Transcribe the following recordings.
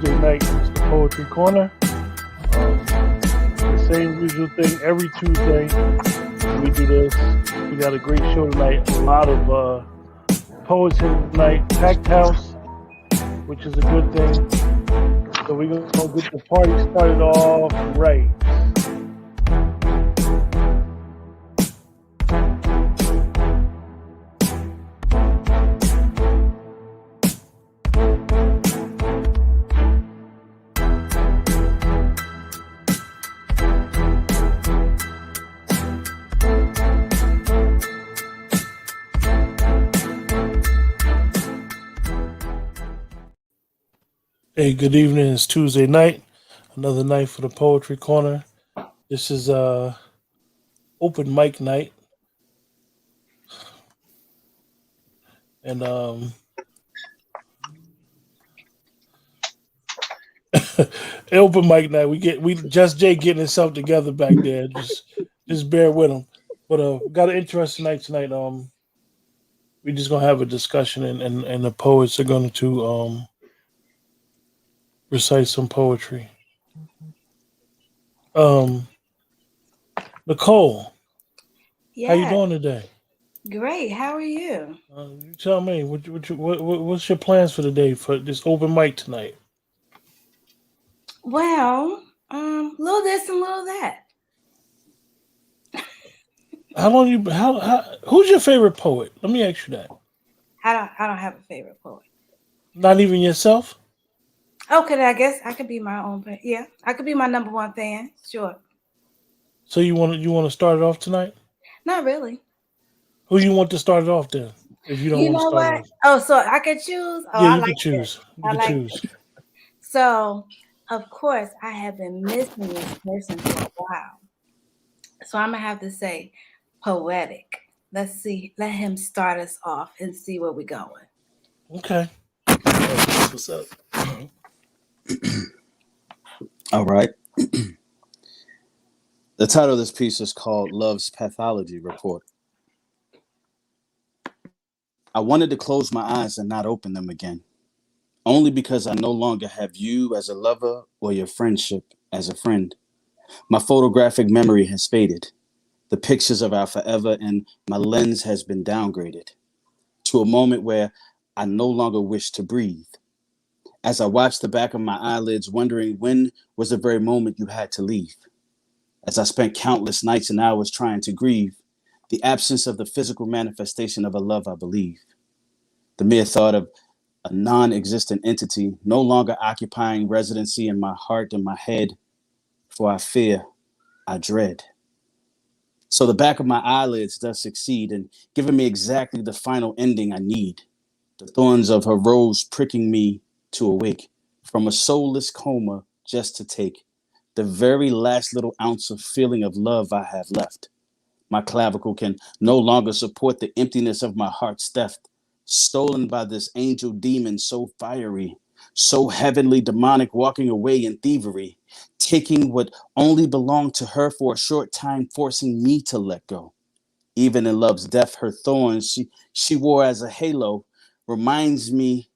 Tuesday night. It's the Poetry Corner. The same usual thing every Tuesday. We do this. We got a great show tonight. A lot of poets here tonight. Packed house, which is a good thing. So we're going to get the party started off right. Hey, good evening. It's Tuesday night. Another night for the Poetry Corner. This is open mic night. And open mic night. We just Jay getting himself together back there. Just bear with him. But got an interesting night tonight. We just gonna have a discussion and the poets are going to recite some poetry. Nicole, how you doing today? Great. How are you? You tell me. What's your plans for the day for this open mic tonight? Well, little this and little that. Who's your favorite poet? Let me ask you that. I don't have a favorite poet. Not even yourself? Okay, I guess I could be my own. Yeah, I could be my number one fan. Sure. So you want to start it off tonight? Not really. Who you want to start it off then? If you don't want to start it off. Oh, so I could choose? Oh, yeah, you can choose. You can choose. So, of course, I have been missing this person for a while. So I'm going to have to say poetic. Let's see. Let him start us off and see where we're going. Okay. That's what's up. All right. The title of this piece is called Love's Pathology Report. I wanted to close my eyes and not open them again, only because I no longer have you as a lover or your friendship as a friend. My photographic memory has faded. The pictures of our forever and my lens has been downgraded to a moment where I no longer wish to breathe. As I watched the back of my eyelids, wondering when was the very moment you had to leave. As I spent countless nights and hours trying to grieve the absence of the physical manifestation of a love I believe. The mere thought of a non-existent entity no longer occupying residency in my heart and my head, for I fear, I dread. So the back of my eyelids does succeed in giving me exactly the final ending I need. The thorns of her rose pricking me to awake from a soulless coma just to take the very last little ounce of feeling of love I have left. My clavicle can no longer support the emptiness of my heart's theft, stolen by this angel demon so fiery, so heavenly demonic, walking away in thievery, taking what only belonged to her for a short time, forcing me to let go. Even in love's death, her thorns she wore as a halo reminds me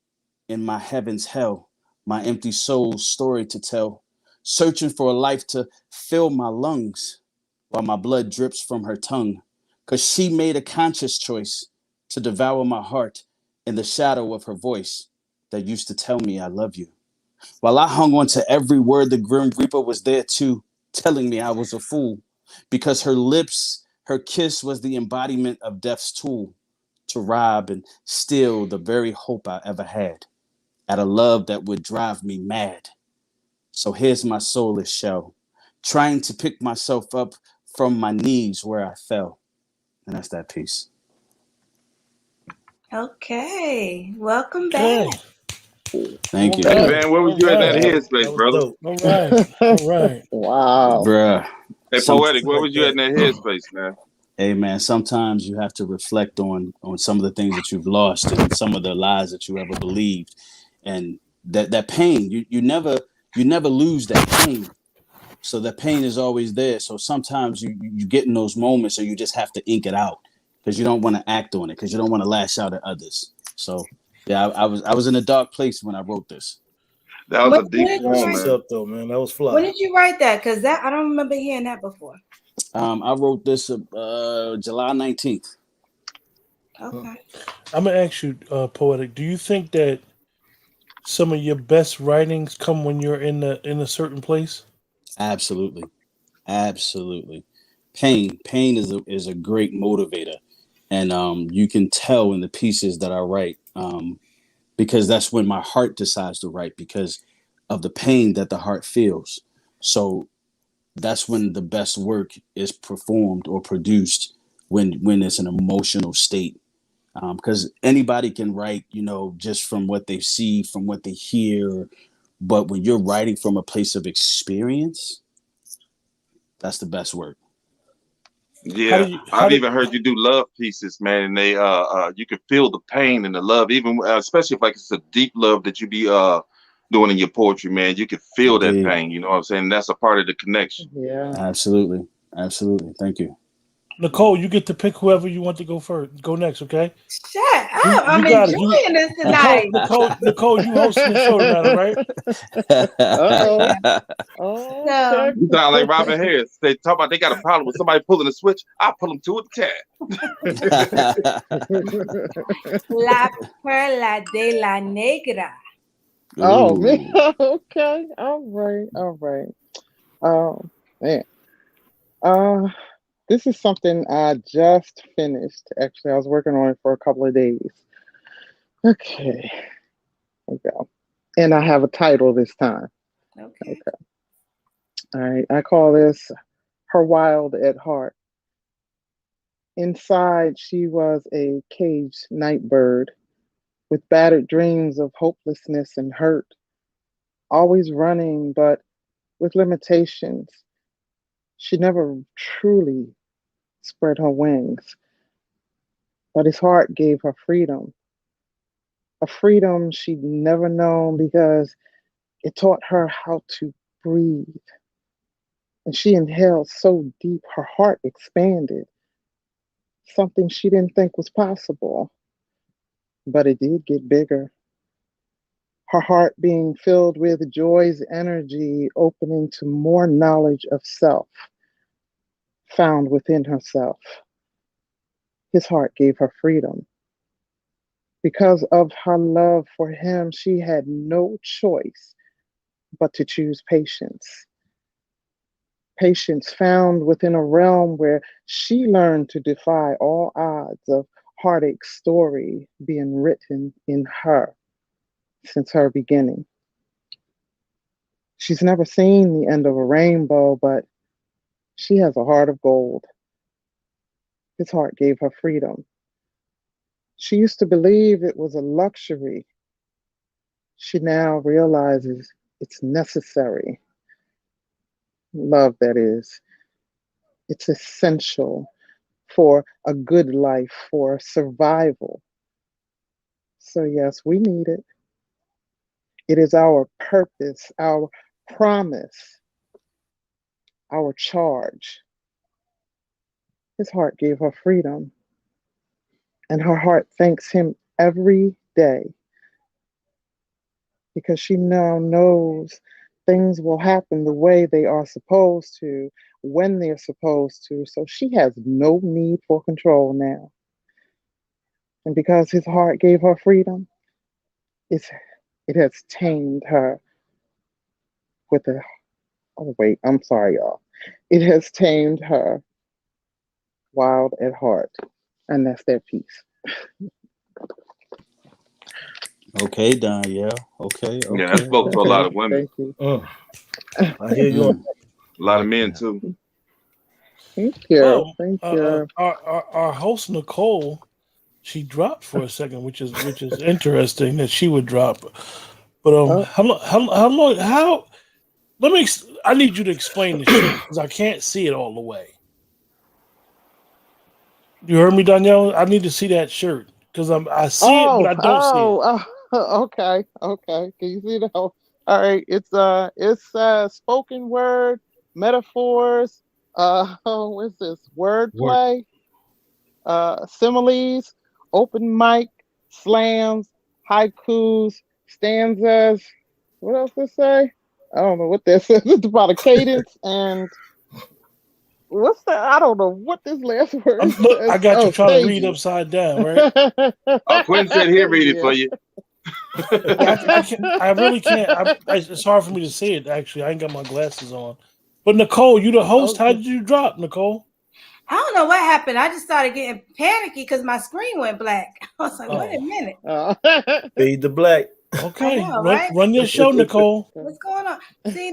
in my heaven's hell, my empty soul's story to tell, searching for a life to fill my lungs while my blood drips from her tongue, because she made a conscious choice to devour my heart in the shadow of her voice that used to tell me I love you. While I hung on to every word, the Grim Reaper was there too, telling me I was a fool, because her lips, her kiss was the embodiment of death's tool to rob and steal the very hope I ever had at a love that would drive me mad. So here's my soulless shell, trying to pick myself up from my knees where I fell. And that's that piece. Okay. Welcome back. Thank you. Hey, man, where was you at that headspace, brother? All right. All right. Wow. Bruh. Hey, Poetic, where was you at in that headspace, man? Hey, man, sometimes you have to reflect on some of the things that you've lost and some of the lies that you ever believed. And that pain, you never lose that pain. So that pain is always there. So sometimes you get in those moments, or you just have to ink it out because you don't want to act on it, because you don't want to lash out at others. So yeah, I was in a dark place when I wrote this. That was a deep did you poem, write? man. Though, man, that was fly. When did you write that? Because that I don't remember hearing that before. I wrote this July 19th. Okay. I'm gonna ask you, Poetic. Do you think that some of your best writings come when you're in a certain place? Absolutely. Absolutely. Pain is a great motivator. And you can tell in the pieces that I write, because that's when my heart decides to write because of the pain that the heart feels. So that's when the best work is performed or produced, when it's an emotional state. Because anybody can write, just from what they see, from what they hear, but when you're writing from a place of experience, that's the best work. How Yeah, do you? How I've do? even heard you do love pieces, man, and they you can feel the pain and the love, even especially if like it's a deep love that you be doing in your poetry, man. You can feel that Indeed. pain. You know what I'm saying? That's a part of the connection. Yeah. Absolutely. Absolutely. Thank you. Nicole, you get to pick whoever you want to go first. Go next, okay? Shut You up. I'm you got it. You enjoying this Nicole tonight. Nicole, you hosting the show tonight, all right? Uh-oh. Okay. Oh, So okay. You sound like Robin Harris. They talk about they got a problem with somebody pulling a switch. I pull them two at the La Perla de la Negra. Oh, man. Ooh. Okay. All right. All right. Oh, man. Uh, this is something I just finished. Actually, I was working on it for a couple of days. Okay. There we go. And I have a title this time. Okay. Okay. All right. I call this Her Wild at Heart. Inside, she was a caged night bird with battered dreams of hopelessness and hurt, always running, but with limitations. She never truly spread her wings, but his heart gave her freedom, a freedom she'd never known because it taught her how to breathe. And she inhaled so deep her heart expanded, something she didn't think was possible, but it did get bigger. Her heart being filled with joy's energy, opening to more knowledge of self found within herself. His heart gave her freedom. Because of her love for him, she had no choice but to choose patience. Patience found within a realm where she learned to defy all odds of heartache's story being written in her since her beginning. She's never seen the end of a rainbow, but she has a heart of gold. His heart gave her freedom. She used to believe it was a luxury. She now realizes it's necessary. Love, that is. It's essential for a good life, for survival. So, yes, we need it. It is our purpose, our promise, our charge. His heart gave her freedom, and her heart thanks him every day because she now knows things will happen the way they are supposed to, when they're supposed to. So she has no need for control now. And because his heart gave her freedom, it's, it has tamed her with a, oh, wait, I'm sorry, y'all. It has tamed her wild at heart. And that's that piece. Okay, Don. Yeah. Okay. Yeah, that Okay. spoke to a lot Okay, of women, thank you. I hear you. Mm. a lot of Like men that. too. Thank you. Well, Thank you. our host Nicole, she dropped for a second, which is interesting that she would drop. But Oh, how? Let me. I need you to explain the shirt because I can't see it all the way. You heard me, Danielle? I need to see that shirt because I see it, but oh, I don't see it. oh, okay, okay. Can you see that? All right, it's spoken word, metaphors, what's this? Word. Wordplay, similes, open mic, slams, haikus, stanzas, What else to say? I don't know what that says. It's about a cadence and what's that? I don't know what this last word Look, I says. got you Oh, trying to read stages. upside down, right? Quinn said he'll read it Yeah. for you. I really can't. It's hard for me to say it. Actually, I ain't got my glasses on. But Nicole, you the host. How Okay. did you drop, Nicole? I don't know what happened. I just started getting panicky because my screen went black. I was like, wait a minute. Fade the black. Okay, I know, right? run your show, Nicole. What's going on? See,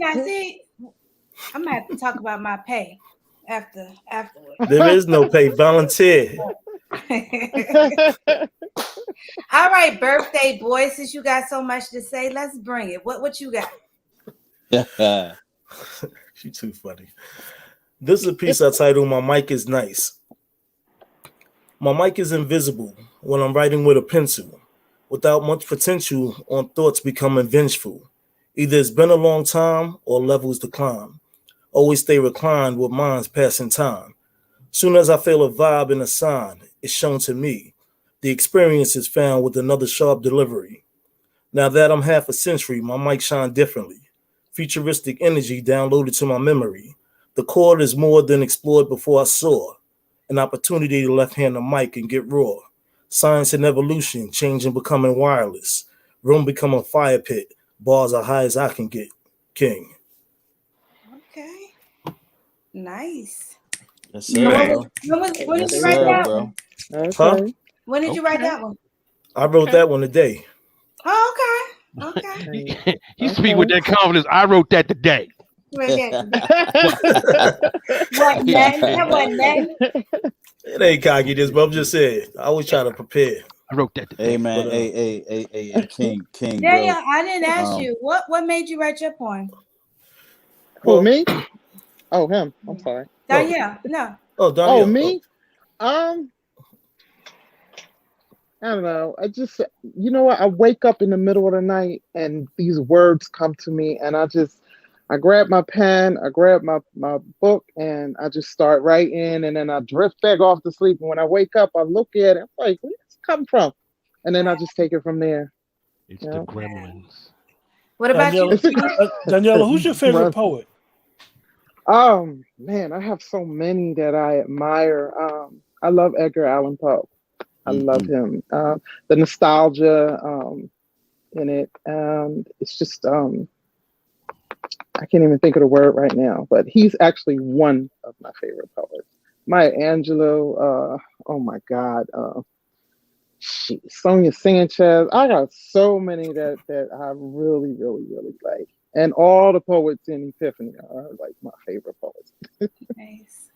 I'm gonna have to talk about my pay afterwards. There is no pay. Volunteer. All right, birthday boy. Since you got so much to say, let's bring it. What you got? She too funny. This is a piece I titled "My Mic is Nice." My mic is invisible when I'm writing with a pencil, without much potential on thoughts becoming vengeful. Either it's been a long time or levels to climb. Always stay reclined with minds passing time. Soon as I feel a vibe and a sign, it's shown to me. The experience is found with another sharp delivery. Now that I'm half a century, my mic shine differently. Futuristic energy downloaded to my memory. The chord is more than explored before I saw. An opportunity to left hand the mic and get raw. Science and evolution, changing, becoming wireless. Room become a fire pit. Bars are high as I can get. King. Okay, nice. Yes, When sir, bro. did you Yes, write sir, that bro. one? Okay. Huh? When did you write that one? I wrote that one today. Oh, okay. He speak with that confidence. I wrote that today. What name? That wasn't name. It ain't cocky, this, but I'm just saying. I always try to prepare. I wrote that today. Hey man, But, hey, King, Daniel, bro. I didn't ask you. What made you write your poem? Who, Well, me? Oh, him. I'm sorry. Danielle, no. Oh, Daniel. Oh, me? I don't know. I just, you know what? I wake up in the middle of the night and these words come to me, and I grab my pen, I grab my book, and I just start writing, and then I drift back off to sleep. And when I wake up, I look at it, I'm like, where did this come from? And then I just take it from there. It's the gremlins. What about you? Daniela, who's your favorite poet? Man, I have so many that I admire. I love Edgar Allan Poe. I love him. The nostalgia in it. It's just I can't even think of the word right now, but he's actually one of my favorite poets. Maya Angelou, oh my God, Sonia Sanchez. I got so many that I really, really, really like. And all the poets in Epiphany are like my favorite poets. Nice.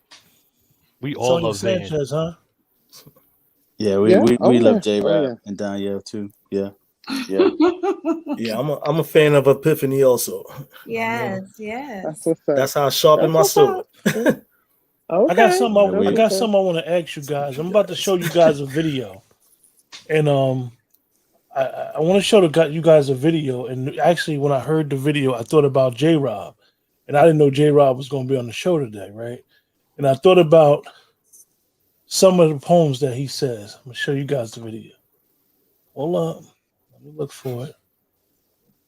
We all Sonia love Van. Sanchez, huh? Yeah, we love J-Rap and Danielle too. Yeah. Yeah, I'm a fan of Epiphany also. Yes. That's what's up. That's how I sharpen my sword. Okay. I got something I That's want to ask you guys. I'm about to show you guys a video. And I want to show you guys a video. And actually, when I heard the video, I thought about J-Rob. And I didn't know J-Rob was going to be on the show today, right? And I thought about some of the poems that he says. I'm going to show you guys the video. Hold up. Let me look for it.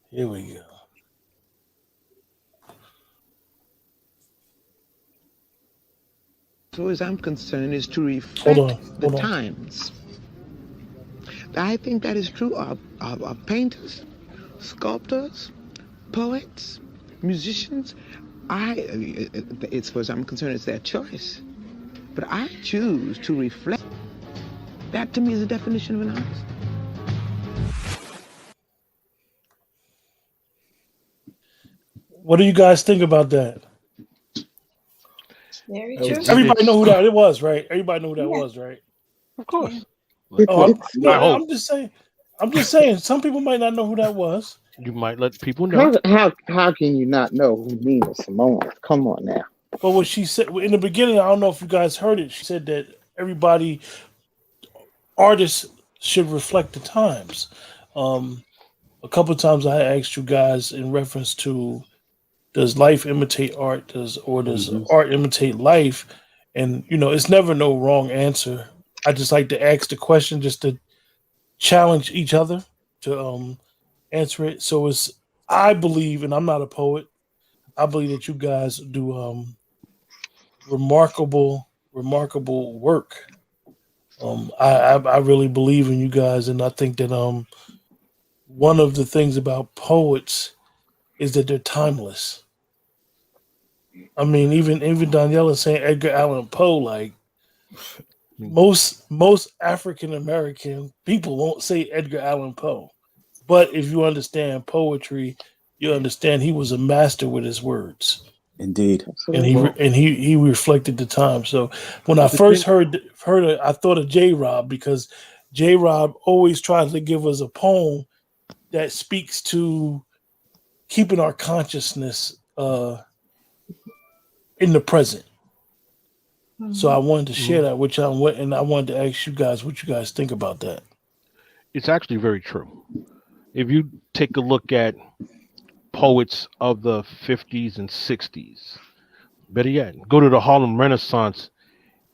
Here we go. So as I'm concerned, is to reflect the times. I think that is true of painters, sculptors, poets, musicians. As far as I'm concerned, it's their choice. But I choose to reflect. That to me is the definition of an artist. What do you guys think about that? Very true. Everybody know who that was, right? Everybody know who that was, right? Of course. I'm just saying. I'm just saying. Some people might not know who that was. You might let people know. How can you not know who Nina Simone is? Come on now. But what she said in the beginning, I don't know if you guys heard it. She said that artists should reflect the times. A couple of times I asked you guys in reference to, does life imitate art? Does art imitate life? And it's never no wrong answer. I just like to ask the question just to challenge each other to answer it. So it's I believe, and I'm not a poet, I believe that you guys do remarkable work. I really believe in you guys, and I think that one of the things about poets is that they're timeless. I mean, even Daniela saying Edgar Allan Poe, like most African American people won't say Edgar Allan Poe, but if you understand poetry, you understand he was a master with his words. Indeed. And Absolutely. he reflected the time. So when I first heard it, I thought of J. Rob, because J. Rob always tries to give us a poem that speaks to keeping our consciousness in the present. So I wanted to share that with y'all, and I wanted to ask you guys what you guys think about that. It's actually very true. If you take a look at poets of the 50s and 60s, better yet, go to the Harlem Renaissance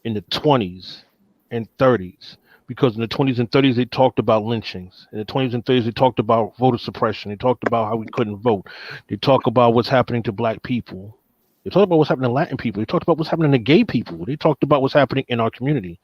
in the 20s and 30s, because in the 20s and 30s they talked about lynchings. In the 20s and 30s they talked about voter suppression. They talked about how we couldn't vote. They talk about what's happening to black people. They talked about what's happening to Latin people. They talked about what's happening to gay people. They talked about what's happening in our community.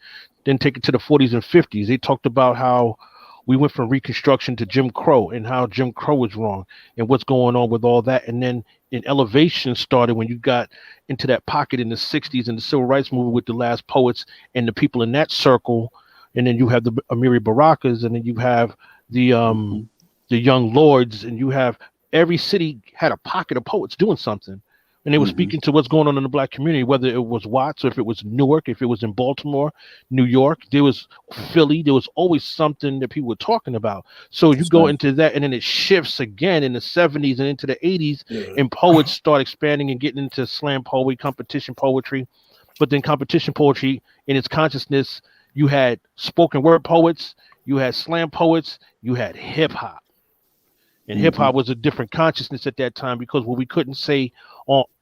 Then take it to the 40s and 50s. They talked about how we went from Reconstruction to Jim Crow, and how Jim Crow was wrong, and what's going on with all that. And then an elevation started when you got into that pocket in the 60s and the civil rights movement with the last poets and the people in that circle. And then you have the Amiri Barakas, and then you have the young lords, and you have every city had a pocket of poets doing something. And they were speaking to what's going on in the black community, whether it was Watts or if it was Newark, if it was in Baltimore, New York, there was Philly, there was always something that people were talking about. So you go into that, and then it shifts again in the 70s and into the 80s, and poets start expanding and getting into slam poetry, competition poetry. But then competition poetry in its consciousness, you had spoken word poets, you had slam poets, you had hip hop. And hip hop was a different consciousness at that time, because what we couldn't say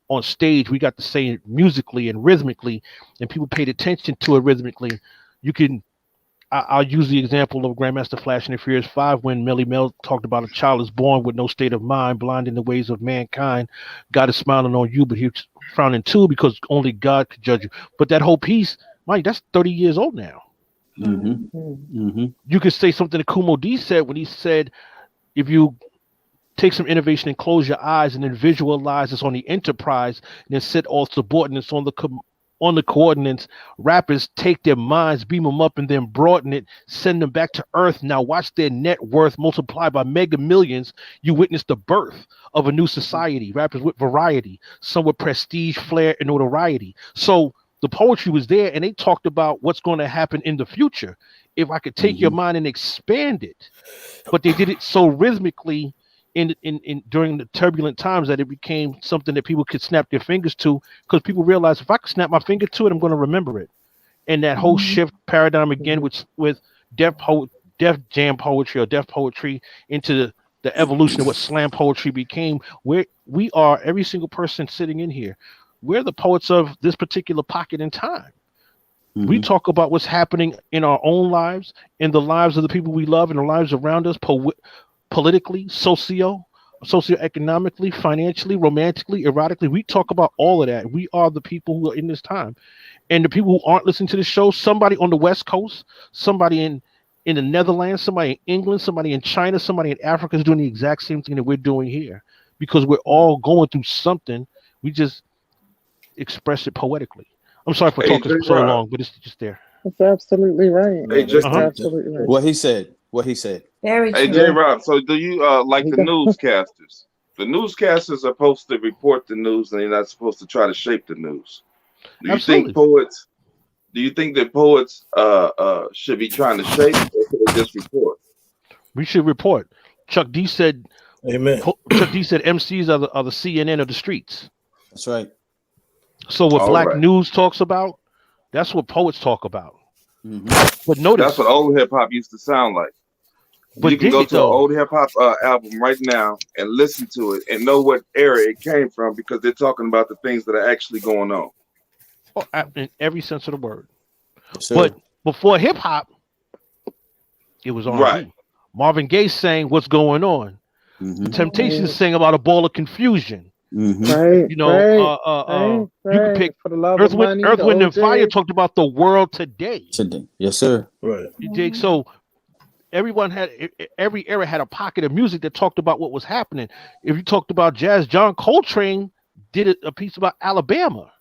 on stage, we got to say it musically and rhythmically, and people paid attention to it rhythmically. I'll use the example of Grandmaster Flash and the Furious 5, when Melly Mel talked about a child is born with no state of mind, blind in the ways of mankind. God is smiling on you, but he's frowning too, because only God could judge you. But that whole piece, Mike, that's 30 years old now. You could say something that Kumo D said when he said, if you take some innovation and close your eyes and then visualize this on the enterprise, and then set all subordinates on the coordinates. Rappers take their minds, beam them up, and then broaden it, send them back to earth. Now watch their net worth multiply by mega millions. You witness the birth of a new society. Rappers with variety, some with prestige, flair, and notoriety. So the poetry was there, and they talked about what's going to happen in the future if I could take your mind and expand it. But they did it so rhythmically in during the turbulent times that it became something that people could snap their fingers to, because people realized, if I could snap my finger to it, I'm going to remember it. And that whole shift paradigm again with Def Jam poetry or Def poetry into the evolution of what slam poetry became, where we are, every single person sitting in here, we're the poets of this particular pocket in time. We talk about what's happening in our own lives, in the lives of the people we love, and the lives around us, politically, socioeconomically, financially, romantically, erotically. We talk about all of that. We are the people who are in this time. And the people who aren't listening to the show, somebody on the West Coast, somebody in the Netherlands, somebody in England, somebody in China, somebody in Africa is doing the exact same thing that we're doing here, because we're all going through something. We just express it poetically. I'm sorry for talking so long, but it's just there. That's absolutely right. Hey, just absolutely right. What he said. Very true. Hey, J. Rob, so do you like the newscasters? The newscasters are supposed to report the news, and they're not supposed to try to shape the news. Do you think poets? Do you think that poets should be trying to shape, or should they just report? We should report. Chuck D said, "Amen." Chuck D said, "MCs are the CNN of the streets." That's right. So what Black news talks about, that's what poets talk about. But notice, that's what old hip hop used to sound like. But you can go to an old hip hop album right now and listen to it and know what era it came from, because they're talking about the things that are actually going on. In every sense of the word. Sure. But before hip hop, it was R&B. Marvin Gaye saying what's going on. Mm-hmm. Temptations sang about a ball of confusion. Mm-hmm. Right, You know, right, right, you could right. pick For the love of money, Earth, the Wind, and Fire OJ. talked about the world today. Today, yes, sir. Right. You dig? So every era had a pocket of music that talked about what was happening. If you talked about jazz, John Coltrane did a piece about Alabama.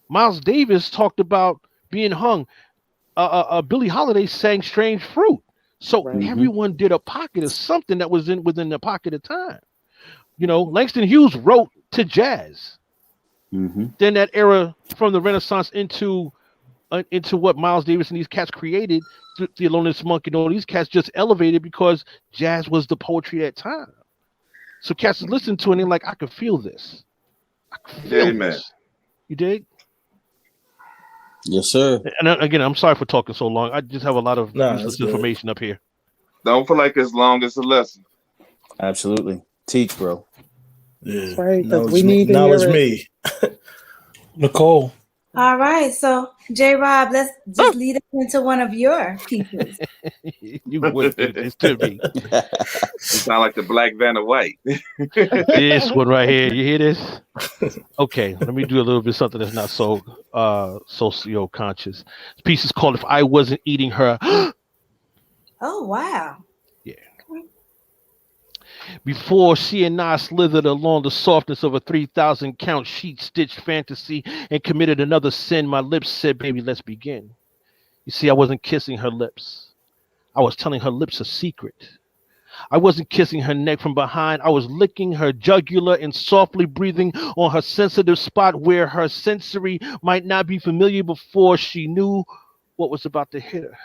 Miles Davis talked about being hung. Billie Holiday sang "Strange Fruit." So Right. Mm-hmm. everyone did a pocket of something that was within the pocket of time. You know, Langston Hughes wrote to jazz. Mm-hmm. Then that era from the Renaissance into what Miles Davis and these cats created, Thelonious Monk and all these cats just elevated because jazz was the poetry at that time. So cats listen to it and they're like, I can feel this. I can feel Amen. this. You dig? Yes, sir. And again, I'm sorry for talking so long. I just have a lot of Nah, useless that's good. information up here. Don't feel like it's long as a lesson. Absolutely. Teach, bro. Yeah. That's right, because Knowledge we need to knowledge hear it. me. Nicole. All right, so J. Rob, let's just lead us into one of your pieces. You would do this to me. You sound like the Black Vanna White. This one right here. You hear this? Okay, let me do a little bit something that's not so socio-conscious. This piece is called "If I Wasn't Eating Her." Oh, wow. Before she and I slithered along the softness of a 3,000 count sheet stitched fantasy and committed another sin, my lips said, baby, let's begin. You see, I wasn't kissing her lips. I was telling her lips a secret. I wasn't kissing her neck from behind. I was licking her jugular and softly breathing on her sensitive spot where her sensory might not be familiar before she knew what was about to hit her.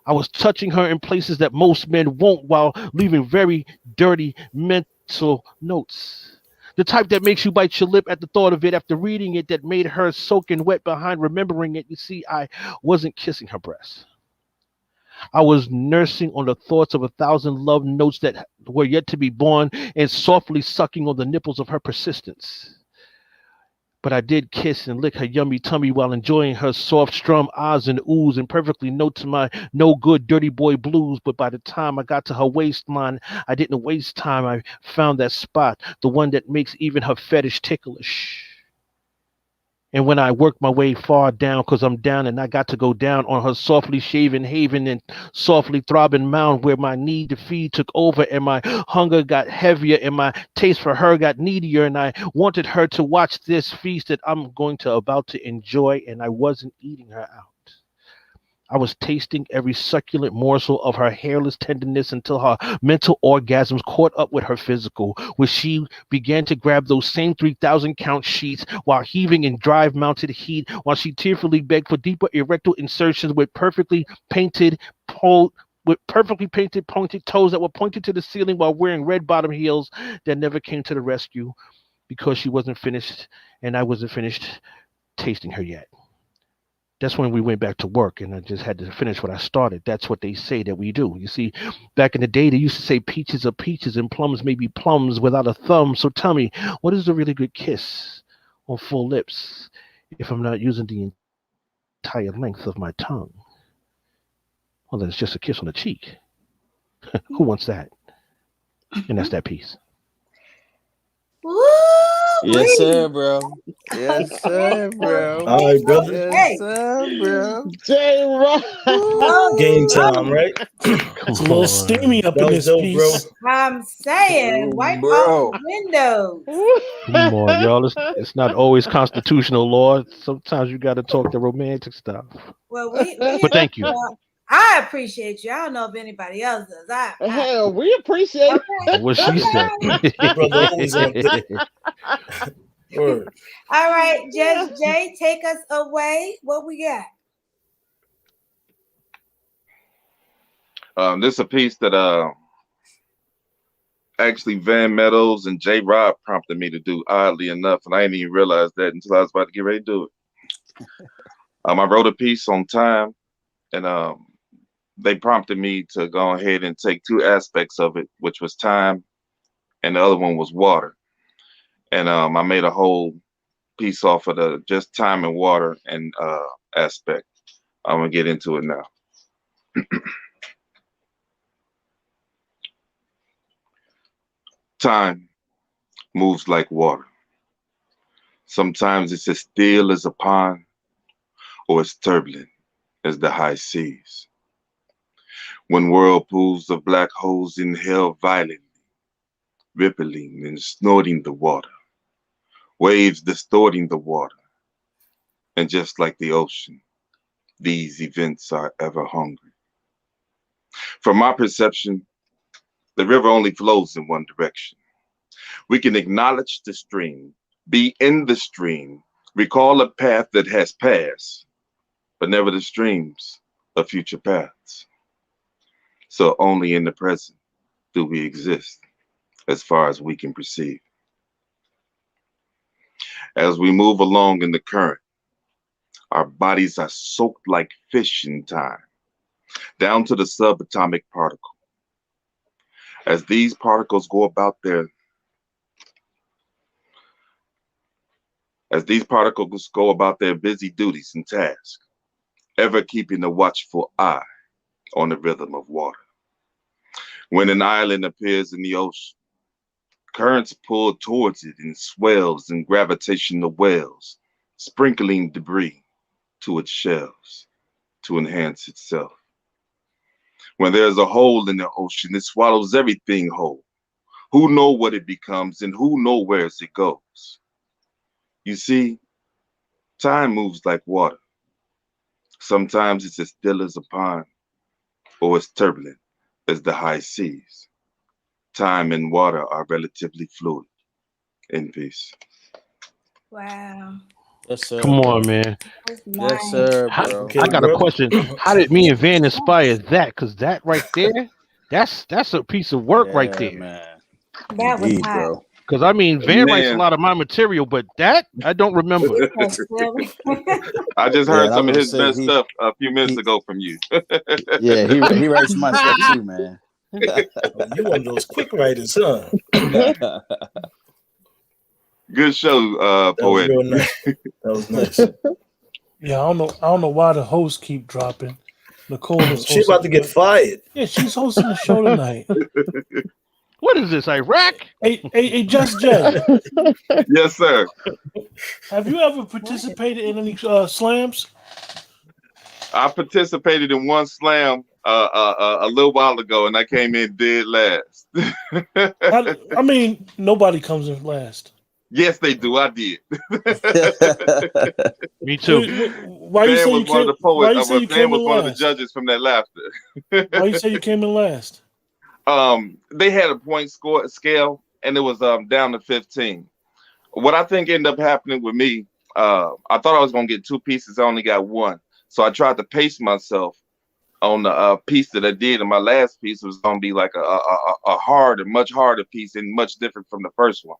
I was touching her in places that most men won't while leaving very dirty mental notes. The type that makes you bite your lip at the thought of it after reading it, that made her soaking wet behind remembering it. You see, I wasn't kissing her breast. I was nursing on the thoughts of 1,000 love notes that were yet to be born and softly sucking on the nipples of her persistence. But I did kiss and lick her yummy tummy while enjoying her soft strum ahs and oohs and perfectly note to my no good dirty boy blues. But by the time I got to her waistline, I didn't waste time. I found that spot, the one that makes even her fetish ticklish. And when I worked my way far down, because I'm down and I got to go down on her softly shaven haven and softly throbbing mound where my need to feed took over and my hunger got heavier and my taste for her got needier and I wanted her to watch this feast that I'm going to about to enjoy, and I wasn't eating her out. I was tasting every succulent morsel of her hairless tenderness until her mental orgasms caught up with her physical, where she began to grab those same 3,000 count sheets while heaving in drive-mounted heat, while she tearfully begged for deeper erectile insertions with perfectly painted pointed toes that were pointed to the ceiling while wearing red bottom heels that never came to the rescue because she wasn't finished and I wasn't finished tasting her yet. That's when we went back to work and I just had to finish what I started. That's what they say that we do. You see, back in the day, they used to say peaches are peaches and plums may be plums without a thumb. So tell me, what is a really good kiss on full lips if I'm not using the entire length of my tongue? Well, then it's just a kiss on the cheek. Who wants that? And that's that piece. Woo! Yes, sir, bro. Yes, sir, bro. All right, brother. Yes, sir, bro. J. Rob. Game time, right? It's a little steamy up That in was this dope, piece. bro. I'm saying, wipe Bro. off the windows. Come on, y'all. It's not always constitutional law. Sometimes you got to talk the romantic stuff. Well, we But thank you. well, I appreciate you. I don't know if anybody else does. Hell, we appreciate it. What she said. Brother always on deck. Word. All right, Judge Jay, take us away. What we got? This is a piece that actually Van Meadows and J. Rob prompted me to do, oddly enough, and I didn't even realize that until I was about to get ready to do it. I wrote a piece on time, and they prompted me to go ahead and take two aspects of it, which was time, and the other one was water. And I made a whole piece off of the just time and water and aspect. I'm gonna get into it now. Time moves like water. Sometimes it's as still as a pond, or as turbulent as the high seas. When whirlpools of black holes inhale violently, rippling and snorting the water, waves distorting the water. And just like the ocean, these events are ever hungry. From my perception, the river only flows in one direction. We can acknowledge the stream, be in the stream, recall a path that has passed, but never the streams of future paths. So only in the present do we exist, as far as we can perceive. As we move along in the current, our bodies are soaked like fish in time, down to the subatomic particle. As these particles go about their busy duties and tasks, ever keeping a watchful eye on the rhythm of water. When an island appears in the ocean, currents pull towards it in swells and gravitational wells, sprinkling debris to its shells to enhance itself. When there's a hole in the ocean, it swallows everything whole. Who know what it becomes and who know where it goes? You see, time moves like water. Sometimes it's as still as a pond, or as turbulent as the high seas. Time and water are relatively fluid. In peace. Wow. Yes, sir. Come on, man. That's Yes, nice. sir, bro. Okay, I got a bro. question. How did me and Van inspire that? Because that right there, that's a piece of work right Yeah, there. man. That was Indeed, hot. bro. Because I mean, Van writes a Man, lot of my material, but that I don't remember. That's silly. I just Yeah, heard and I some of was his gonna best say stuff a few minutes he ago from you. yeah he writes my stuff too, man. Oh, you one of those quick writers, huh? Good show, That was Poetic. real nice. That was nice. Yeah, I don't know why the hosts keep dropping. Nicole is She about to hosting. get fired. Yeah, she's hosting the show tonight. What is this, Iraq? Hey, Just Jay, Yes, sir. have you ever participated in any slams? I participated in one slam a little while ago, and I came in dead last. I mean, nobody comes in last. Yes, they do. I did. Me too. Why you Van say was you one of the came? poets. Why you say you Van came was in one of the last? judges from that laughter. Why you say you came in last? They had a point score scale, and it was down to 15. What I think ended up happening with me, I thought I was gonna get two pieces. I only got one, so I tried to pace myself on the piece that I did. And my last piece was gonna be like a hard and much harder piece, and much different from the first one.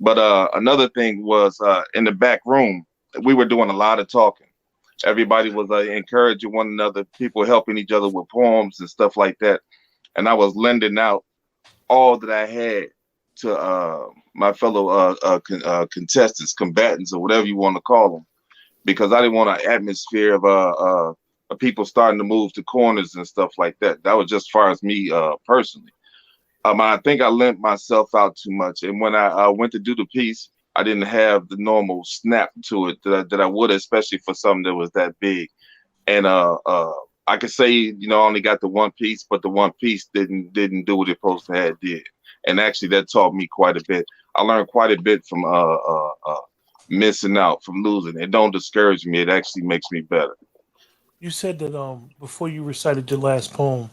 But another thing was in the back room, we were doing a lot of talking. Everybody was encouraging one another, people helping each other with poems and stuff like that. And I was lending out all that I had to my fellow contestants, combatants, or whatever you want to call them, because I didn't want an atmosphere of people starting to move to corners and stuff like that. That was just as far as me personally. I think I lent myself out too much, and when I went to do the piece, I didn't have the normal snap to it that I would, especially for something that was that big. And I could say, I only got the one piece, but the one piece didn't do what it supposed to have did. And actually, that taught me quite a bit. I learned quite a bit from missing out, from losing. It don't discourage me. It actually makes me better. You said that before you recited your last poem,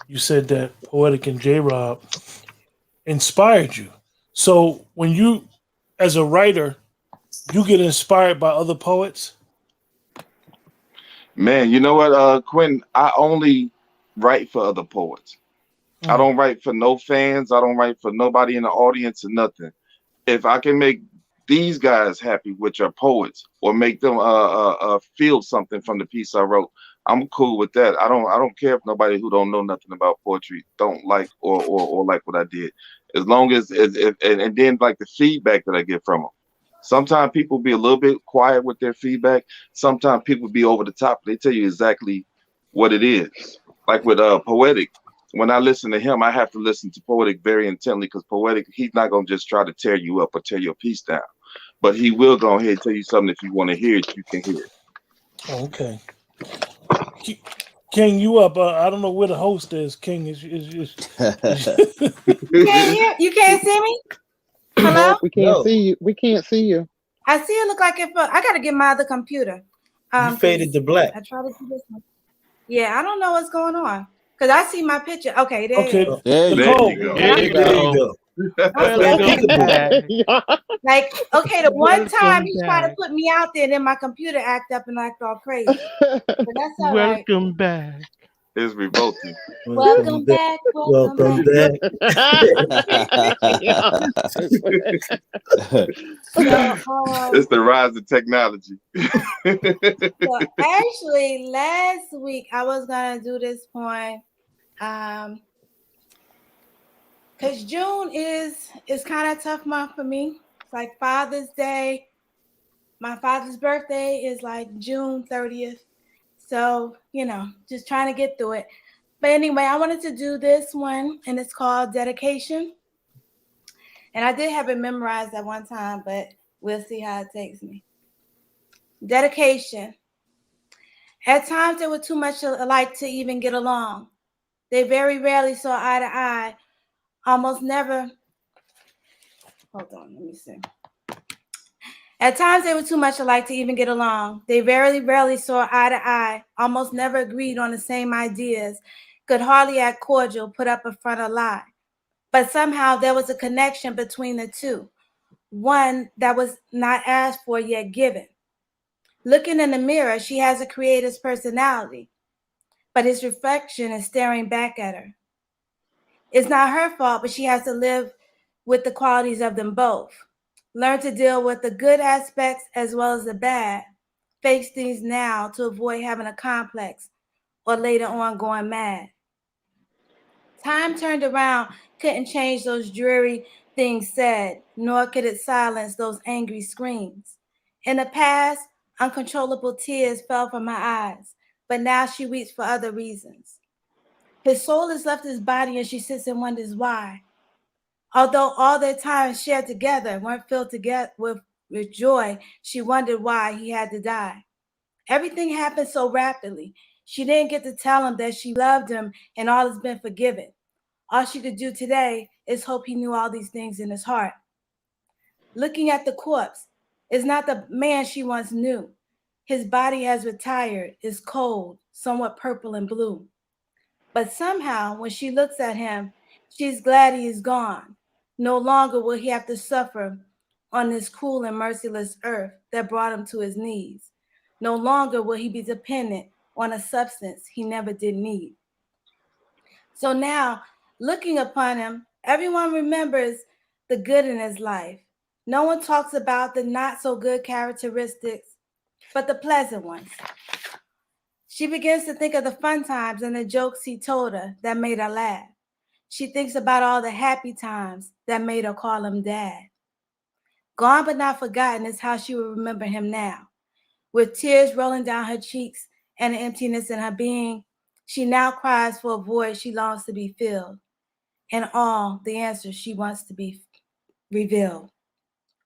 you said that Poetic and J-Rob inspired you. So when you, as a writer, you get inspired by other poets? Man, you know what, Quentin? I only write for other poets. I don't write for no fans. I don't write for nobody in the audience or nothing. If I can make these guys happy, which are poets, or make them feel something from the piece I wrote, I'm cool with that. I don't care if nobody who don't know nothing about poetry don't like or like what I did, as long as and then like the feedback that I get from them. Sometimes people be a little bit quiet with their feedback. Sometimes people be over the top. They tell you exactly what it is. Like with Poetic, when I listen to him, I have to listen to Poetic very intently, because Poetic, he's not gonna just try to tear you up or tear your piece down, but he will go ahead and tell you something. If you want to hear it, you can hear it. Okay. King, you up? I don't know where the host is. King is. You can't hear? You can't see me? Hello? No, we can't see you. We can't see you. I see it look like it. I got to get my other computer. You faded to black. I tried to do this one. Yeah, I don't know what's going on because I see my picture. Okay, there it is. There you go. There you go. Like, okay, the one time he tried to put me out there, then my computer act up and act all crazy. But that's all right. Welcome back. It's revolting. Welcome back. Welcome back. It's the rise of technology. So actually, last week I was gonna do this poem, because June is kind of a tough month for me. It's like Father's Day. My father's birthday is like June 30th. So, just trying to get through it. But anyway, I wanted to do this one, and it's called Dedication. And I did have it memorized at one time, but we'll see how it takes me. Dedication. At times, they were too much alike to even get along. They very rarely saw eye to eye, almost never. Hold on, let me see. At times, they were too much alike to even get along. They very rarely saw eye to eye, almost never agreed on the same ideas, could hardly act cordial, put up a front or lie. But somehow there was a connection between the two, one that was not asked for yet given. Looking in the mirror, she has a creator's personality, but his reflection is staring back at her. It's not her fault, but she has to live with the qualities of them both. Learn to deal with the good aspects as well as the bad. Face things now to avoid having a complex or later on going mad. Time turned around, couldn't change those dreary things said, nor could it silence those angry screams. In the past, uncontrollable tears fell from her eyes, but now she weeps for other reasons. His soul has left his body and she sits and wonders why. Although all their time shared together weren't filled together with joy, she wondered why he had to die. Everything happened so rapidly. She didn't get to tell him that she loved him and all has been forgiven. All she could do today is hope he knew all these things in his heart. Looking at the corpse is not the man she once knew. His body has retired, is cold, somewhat purple and blue. But somehow, when she looks at him, she's glad he is gone. No longer will he have to suffer on this cruel and merciless earth that brought him to his knees. No longer will he be dependent on a substance he never did need. So now, looking upon him, everyone remembers the good in his life. No one talks about the not so good characteristics, but the pleasant ones. She begins to think of the fun times and the jokes he told her that made her laugh. She thinks about all the happy times that made her call him dad. Gone but not forgotten is how she will remember him now. With tears rolling down her cheeks and an emptiness in her being, she now cries for a void she longs to be filled, and all the answers she wants to be revealed.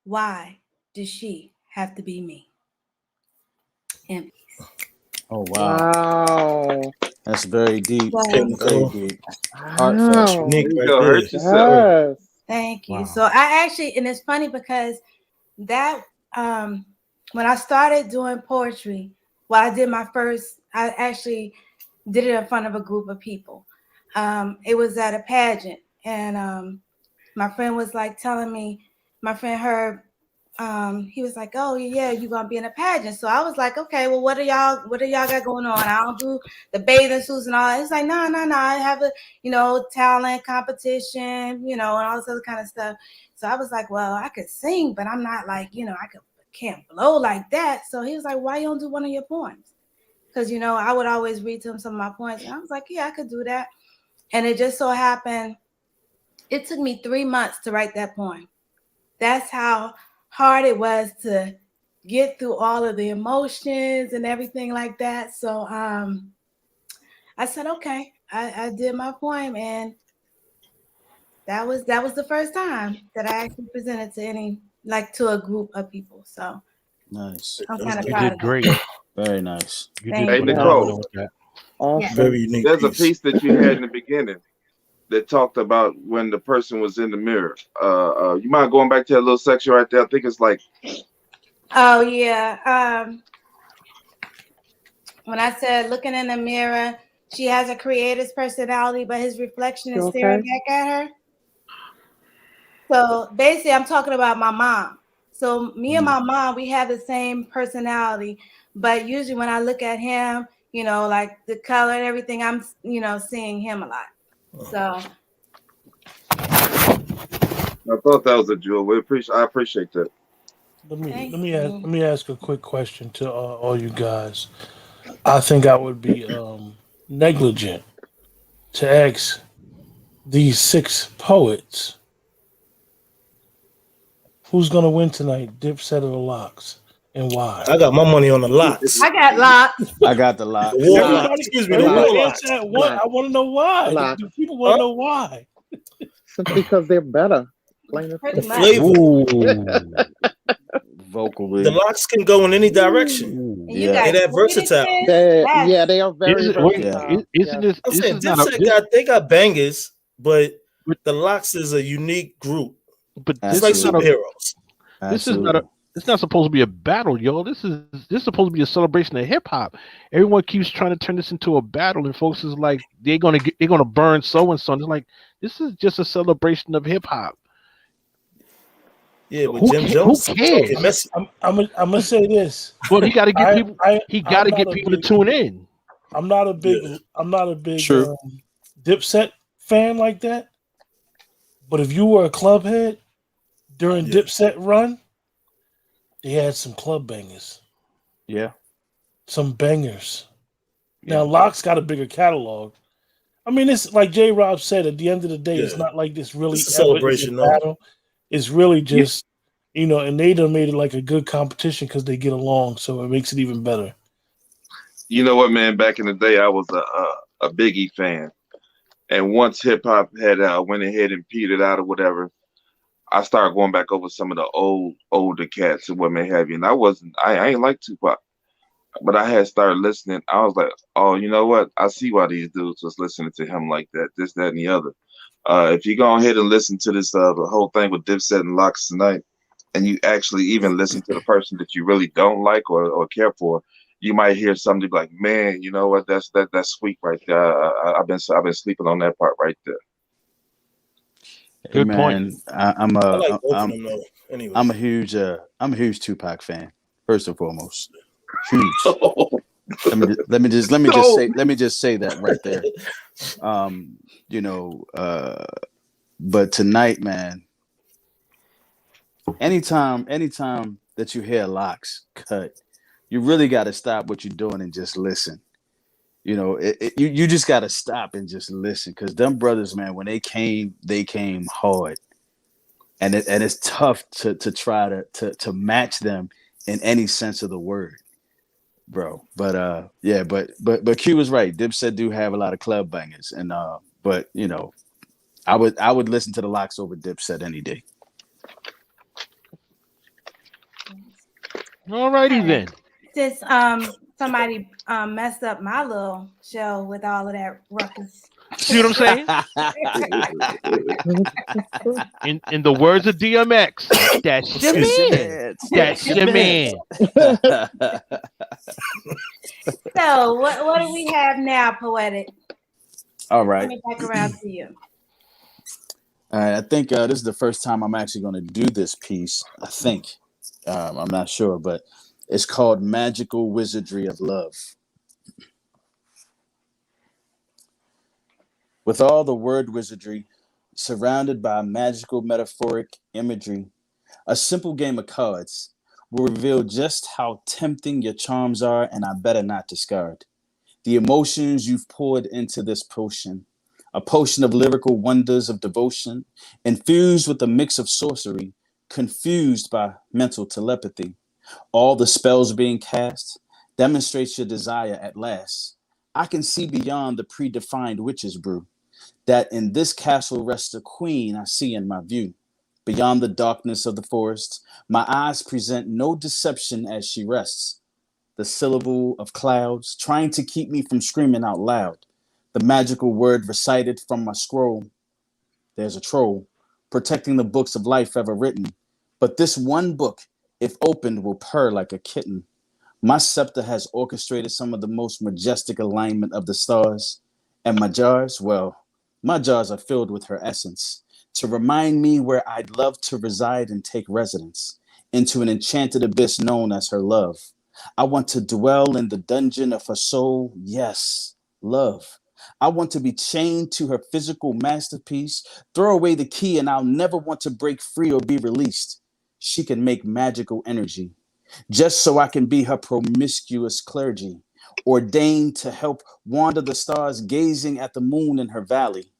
Why did she have to be me? In peace. Oh, wow. That's very deep. Wow. Very deep. Heartfelt. Nick, Hurt yourself. Thank you. Wow. So I actually, and it's funny because that when I started doing poetry, I actually did it in front of a group of people. It was at a pageant, and my friend was like telling me, my friend Herb, he was like, "Oh yeah, you're gonna be in a pageant." So I was like, "Okay, well, what do y'all got going on? I don't do the bathing suits and all that." He's like, "No, I have a talent competition, and all this other kind of stuff." So I was like, "Well, I could sing, but I'm not like can't blow like that." So he was like, "Why you don't do one of your poems?" Because I would always read to him some of my poems, and I was like, "Yeah, I could do that." And it just so happened, it took me 3 months to write that poem. That's how hard it was to get through all of the emotions and everything like that. So I said, okay, I did my poem, and that was the first time that I actually presented to a group of people. So Nice. I'm kind of You proud did of great. that. Very nice. You Thank did Hey, you. Nicole, phenomenal with that. Yes. Awesome. Very unique there's a piece. piece that you had in the beginning that talked about when the person was in the mirror. You mind going back to that little section right there? I think it's like, Oh yeah. When I said looking in the mirror, she has a creator's personality, but his reflection You is staring okay? back at her. So basically, I'm talking about my mom. So me and my mom, we have the same personality, but usually when I look at him, like the color and everything, I'm, seeing him a lot. So I thought that was a jewel. I appreciate that. Let me thank let me ask, you. let me ask a quick question to all you guys. I think I would be negligent to ask these 6 poets who's gonna win tonight, Dipset or the Locks, and why. I got my money on the locks. I got locked. I got the The locks. warlocks. Excuse me, the Everybody warlocks. answer at one. Locks. I want to know why. Locks. The people want to know why. Simply because they're better. Plain and Pretty The much. flavor. Ooh. Vocally. The locks can go in any direction. And you Yeah. They got that versatile. Yeah, they are very Is it, wait, versatile. isn't Yes. this? I'm This saying is not a. Dipset they got bangers, but the locks is a unique group. But It's this like is not a. Absolutely. superheroes. This is not a. Absolutely. It's not supposed to be a battle, yo. This is supposed to be a celebration of hip hop. Everyone keeps trying to turn this into a battle, and folks is like they're gonna burn so and so. It's like this is just a celebration of hip hop. Yeah, but Who Jim who Jones talking cares? messy. I'm gonna say this. Well, he got to get I people. I He got I'm to not get a people to big tune in. I'm not a big Yeah. I'm not a big True. Dipset fan like that. But if you were a club head during Yeah. Dipset run, they had some club bangers, Yeah. some bangers. Yeah. Now Locke's got a bigger catalog. I mean, it's like J. Rob said. At the end of the day, it's Yeah. not like this really It's a ever is a celebration, though. battle. It's really Yeah. just and they done made it like a good competition because they get along, so it makes it even better. You know what, man? Back in the day, I was a Biggie fan, and once hip hop had went ahead and petered out or whatever, I started going back over some of the older cats and what may have you. And I ain't like Tupac, but I had started listening. I was like, oh, you know what? I see why these dudes was listening to him like that, this, that, and the other. If you go ahead and listen to this the whole thing with Dipset and Locks tonight, and you actually even listen to the person that you really don't like or care for, you might hear something like, man, you know what? That's sweet right there. I've been sleeping on that part right there. Hey, Good point. man, I'm I like a both of them though. Anyway. I'm a huge Tupac fan. First and foremost, huge. Let me just say that right there. But tonight, man, anytime that you hear Locks cut, you really got to stop what you're doing and just listen. You just got to stop and just listen, because them brothers, man, when they came hard, and it's tough to try to match them in any sense of the word, bro. But yeah, but Q was right. Dipset do have a lot of club bangers, and but I would listen to the Locks over Dipset any day. Alrighty then. Since somebody messed up my little show with all of that ruckus. See what I'm saying? In the words of DMX, that's your man. That's your man. So what do we have now, Poetic? All right. Let me back around to you. All right. I think this is the first time I'm actually going to do this piece. I think. I'm not sure, but it's called Magical Wizardry of Love. With all the word wizardry, surrounded by magical metaphoric imagery, a simple game of cards will reveal just how tempting your charms are, and I better not discard the emotions you've poured into this potion, a potion of lyrical wonders of devotion, infused with a mix of sorcery, confused by mental telepathy. All the spells being cast demonstrates your desire at last. I can see beyond the predefined witch's brew, that in this castle rests a queen I see in my view. Beyond the darkness of the forest, my eyes present no deception as she rests. The syllable of clouds, trying to keep me from screaming out loud. The magical word recited from my scroll. There's a troll, protecting the books of life ever written. But this one book, if opened, will purr like a kitten. My scepter has orchestrated some of the most majestic alignment of the stars. And my jars, well, my jars are filled with her essence, to remind me where I'd love to reside and take residence, into an enchanted abyss known as her love. I want to dwell in the dungeon of her soul, yes, love. I want to be chained to her physical masterpiece, throw away the key, and I'll never want to break free or be released. She can make magical energy, just so I can be her promiscuous clergy, ordained to help wander the stars, gazing at the moon in her valley.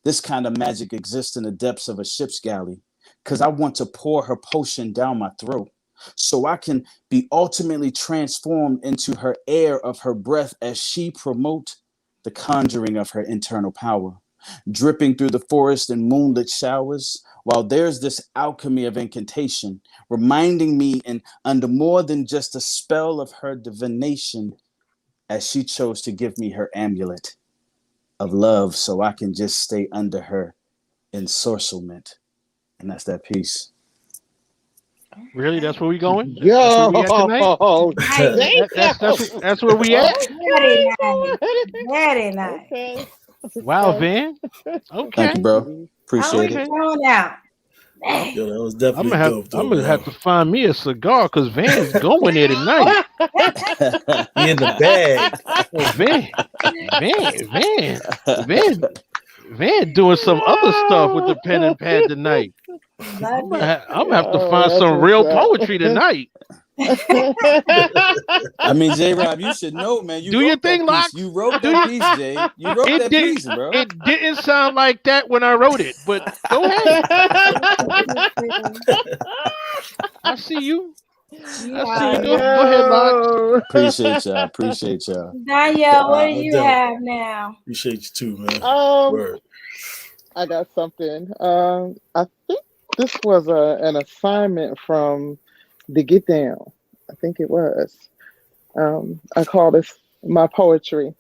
This kind of magic exists in the depths of a ship's galley, because I want to pour her potion down my throat, so I can be ultimately transformed into her air of her breath as she promote the conjuring of her internal power, dripping through the forest in moonlit showers, while there's this alchemy of incantation, reminding me and under more than just a spell of her divination, as she chose to give me her amulet of love so I can just stay under her ensorcelment. And that's that piece. Really? That's where we going? Yo, That's where we at? Very nice. Very nice. Okay. Wow, Van. Okay. Thank you, bro. Appreciate it. Going out. Yo, that was definitely dope. I'm gonna have to find me a cigar because Van's going there tonight. He in the bag. Van doing some other stuff with the pen and pad tonight. I'm gonna have to find some real poetry tonight. I mean, J Rob, you should know, man. You do your thing, Locke. You wrote that piece, Jay. You wrote that piece, bro. It didn't sound like that when I wrote it, but go ahead. I see you. Go ahead, Locke. Appreciate y'all. Danielle, what do you have now? Appreciate you too, man. Word. I got something. I think this was an assignment from the Get Down. I think it was. I call this my poetry.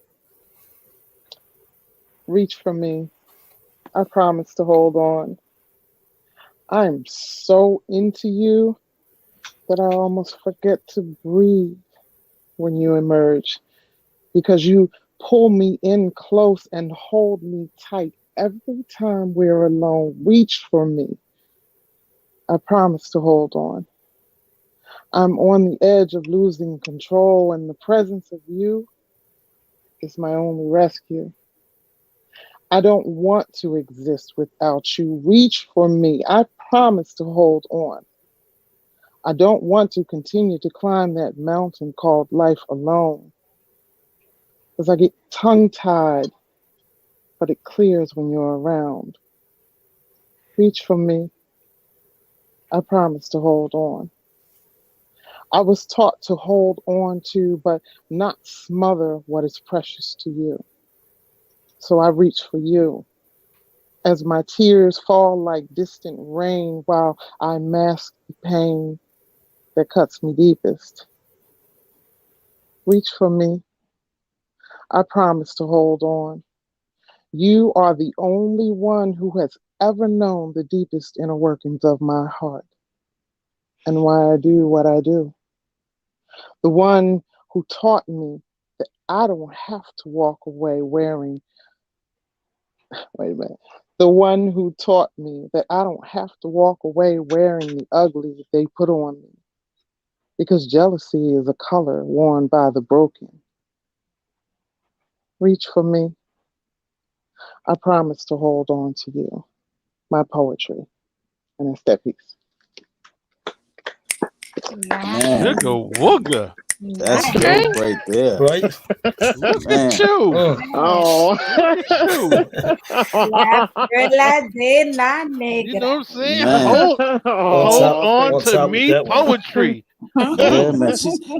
Reach for me. I promise to hold on. I am so into you that I almost forget to breathe when you emerge, because you pull me in close and hold me tight every time we're alone. Reach for me. I promise to hold on. I'm on the edge of losing control, and the presence of you is my only rescue. I don't want to exist without you. Reach for me. I promise to hold on. I don't want to continue to climb that mountain called life alone, because I get tongue-tied, but it clears when you're around. Reach for me. I promise to hold on. I was taught to hold on to, but not smother what is precious to you. So I reach for you as my tears fall like distant rain while I mask the pain that cuts me deepest. Reach for me. I promise to hold on. You are the only one who has ever known the deepest inner workings of my heart and why I do what I do. The one who taught me that I don't have to walk away wearing, the one who taught me that I don't have to walk away wearing the ugly they put on me, because jealousy is a color worn by the broken. Reach for me. I promise to hold on to you. My poetry. And that's that piece. Nigga wooga. That's dope right there. Right? Look at you. Oh. You know what I'm saying? Hold on to me poetry. Yeah, man.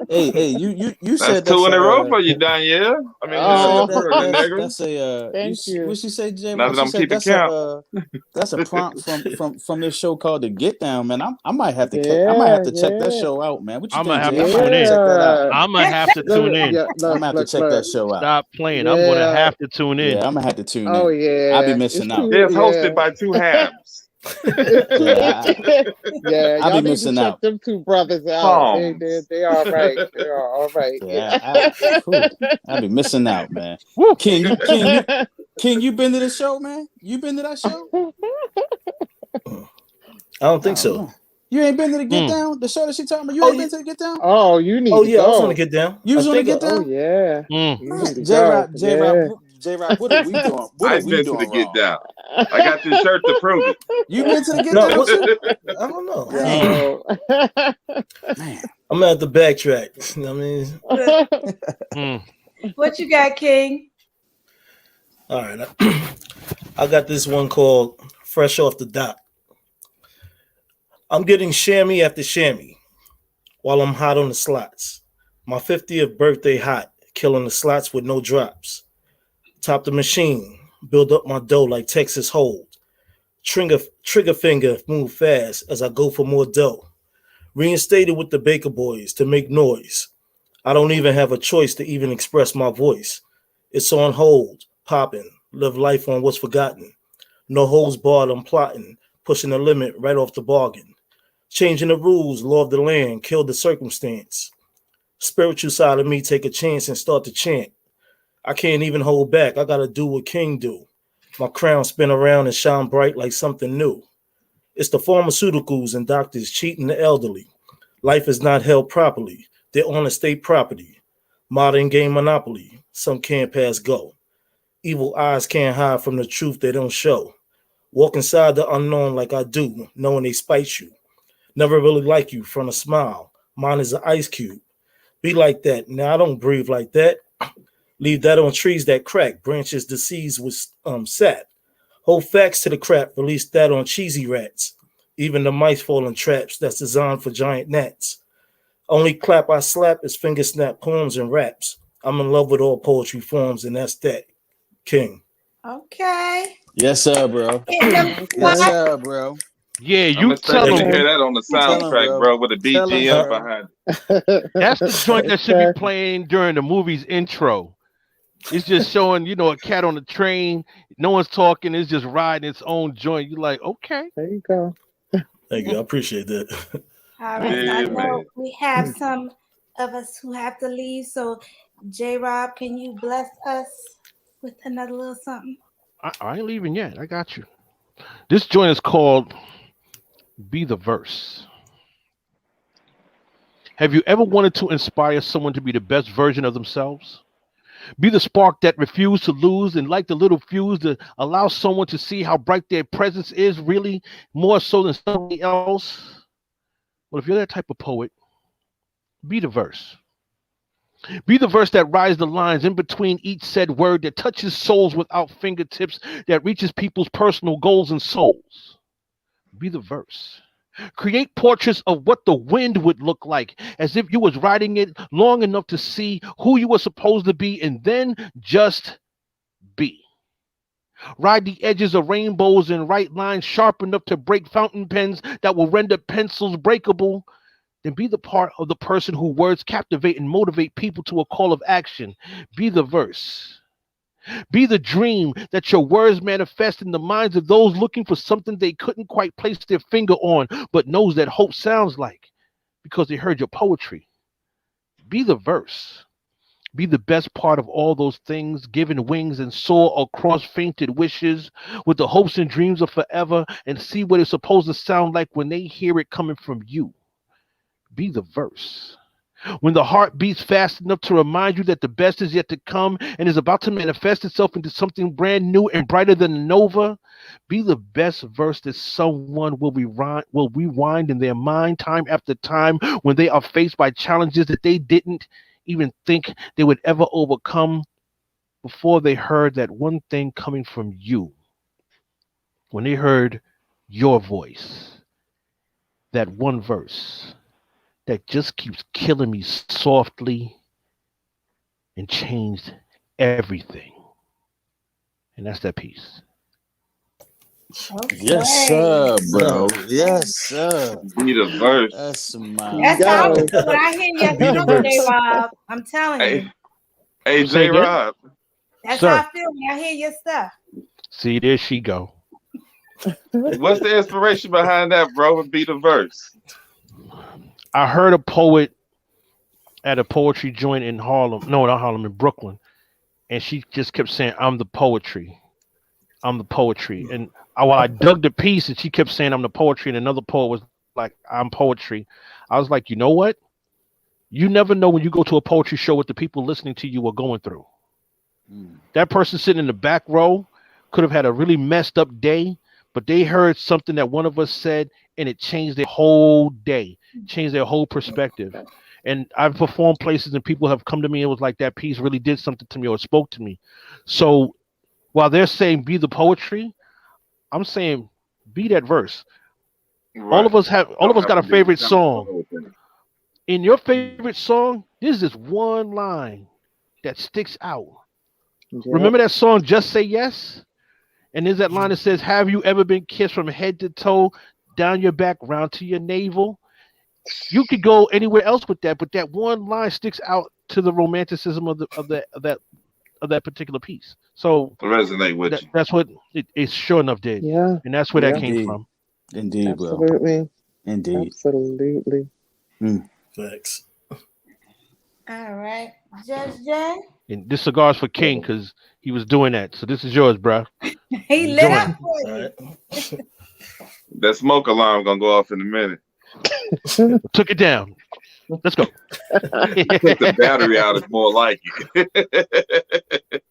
Hey, you That's said two that's in a row for you, Danielle. I mean, you said Oh, Pearl Negro. that's a thank you. what she say, J Now Rock? that She I'm said keeping count. that's a prompt from this show called The Get Down, man. I might have to Yeah, check that yeah, show out, man. What you I'm gonna think, have Jay? I to might have tune to in. check that out. yeah. I'm gonna have to tune Look, in. yeah, I'm look, gonna have to look, check look. that show out. Stop playing. I'm gonna Yeah. have to tune in. Yeah, I'm gonna have to tune Oh in. I'll be yeah. It's missing out. too. It's hosted Yeah. by two hams. It's too. Yeah, Yeah. I'll be Y'all need to missing check out. them two brothers out. Palms. They are right. They are all right. Yeah, whew, I'll be missing out, man. Woo. King, you been to the show, man? You been to that show? I don't think Oh so. man, you ain't been to the Get Mm. Down? The show that she talking about? You Oh, ain't been to the Get Down? Oh, you need oh to yeah, I was gonna go. get down. You I was on the think. Get Oh Down? yeah. Mm. You need to J go. Rock, Yeah. what are we doing? What are I've we been to the doing Get wrong? Down. I got this shirt to prove it. You been to the Get No, Down what? too? I don't know. Dang, Yo. man. I'm gonna have to backtrack. You know what I mean, Mm. What you got, King? all right. I got this one called "Fresh Off the Dock." I'm getting chamois after chamois while I'm hot on the slots. My 50th birthday hot, killing the slots with no drops. Top the machine, build up my dough like Texas Hold. Trigger finger move fast as I go for more dough. Reinstated with the Baker Boys to make noise. I don't even have a choice to even express my voice. It's on hold, popping, live life on what's forgotten. No holds barred, I'm plotting, pushing the limit right off the bargain. Changing the rules, law of the land, kill the circumstance. Spiritual side of me take a chance and start to chant. I can't even hold back, I gotta do what King do. My crown spin around and shine bright like something new. It's the pharmaceuticals and doctors cheating the elderly. Life is not held properly. They're on estate property. Modern game monopoly. Some can't pass go. Evil eyes can't hide from the truth they don't show. Walk inside the unknown like I do, knowing they spite you. Never really like you from a smile. Mine is an ice cube. Be like that. Now I don't breathe like that. Leave that on trees that crack, branches diseased with sap. Hold facts to the crap, release that on cheesy rats. Even the mice fall in traps that's designed for giant gnats. Only clap I slap is finger snap poems and raps. I'm in love with all poetry forms, and that's that. King. Okay. Yes, sir, bro. Getting them Yes, slots. sir, bro. Yeah, I'm you tell expecting to them hear that on the Tell him, soundtrack, bro. bro, with a Tell him, BGM bro. behind that's the joint that should be Okay. playing during the movie's intro. It's just showing, a cat on the train. No one's talking. It's just riding its own joint. You're like, okay. There you go. Thank you. I appreciate that. All right. it. So I Yeah, know man. we have some of us who have to leave. So, J Rob, can you bless us with another little something? I ain't leaving yet. I got you. This joint is called Be the Verse. Have you ever wanted to inspire someone to be the best version of themselves? Be the spark that refused to lose and like the little fuse to allow someone to see how bright their presence is really more so than somebody else? Well, if you're that type of poet, be the verse. Be the verse that rides the lines in between each said word that touches souls without fingertips, that reaches people's personal goals and souls. Be the verse. Create portraits of what the wind would look like, as if you was riding it long enough to see who you were supposed to be, and then just be. Ride the edges of rainbows and write lines sharp enough to break fountain pens that will render pencils breakable. Then be the part of the person who words captivate and motivate people to a call of action. Be the verse. Be the dream that your words manifest in the minds of those looking for something they couldn't quite place their finger on, but knows that hope sounds like because they heard your poetry. Be the verse. Be the best part of all those things, given wings and soar across fainted wishes with the hopes and dreams of forever and see what it's supposed to sound like when they hear it coming from you. Be the verse. When the heart beats fast enough to remind you that the best is yet to come and is about to manifest itself into something brand new and brighter than a nova, be the best verse that someone will rewind in their mind time after time when they are faced by challenges that they didn't even think they would ever overcome before they heard that one thing coming from you. When they heard your voice, that one verse that just keeps killing me softly and changed everything. And that's that piece. Okay. Yes, sir, bro. Yes, sir. Be the verse. That's my. That's how I Yes. feel when I hear your Be the stuff, verse. J-Rob. I'm telling Hey, you. hey, Say again? J-Rob. That's Sir. how I feel when I hear your stuff. See, there she go. What's the inspiration behind that, bro? Be the verse. I heard a poet at a poetry joint in Harlem. No, not Harlem, in Brooklyn. And she just kept saying, I'm the poetry. I'm the poetry. And while I dug the piece and she kept saying I'm the poetry, and another poet was like, I'm poetry. I was like, you know what? You never know when you go to a poetry show what the people listening to you are going through. That person sitting in the back row could have had a really messed up day, but they heard something that one of us said and it changed their whole day, changed their whole perspective. And I've performed places and people have come to me and was like, that piece really did something to me or spoke to me. So while they're saying be the poetry, I'm saying be that verse. Right. All of us got a favorite song. Kind In your favorite song, there's this one line that sticks out. Yep. Remember that song Just Say Yes? And there's that line that says, have you ever been kissed from head to toe, down your back, round to your navel? You could go anywhere else with that, but that one line sticks out to the romanticism of that particular piece. So resonate with you. that's what it sure enough did. Yeah. And that's where that Yeah. came from. Indeed, bro. Absolutely. Indeed. Absolutely. Facts. All right. Judge Jay. And this cigar's for King because he was doing that. So this is yours, bro. He lit doing up it. for All you. right. That smoke alarm gonna go off in a minute. Took it down. Let's go. Take the battery out is more like it.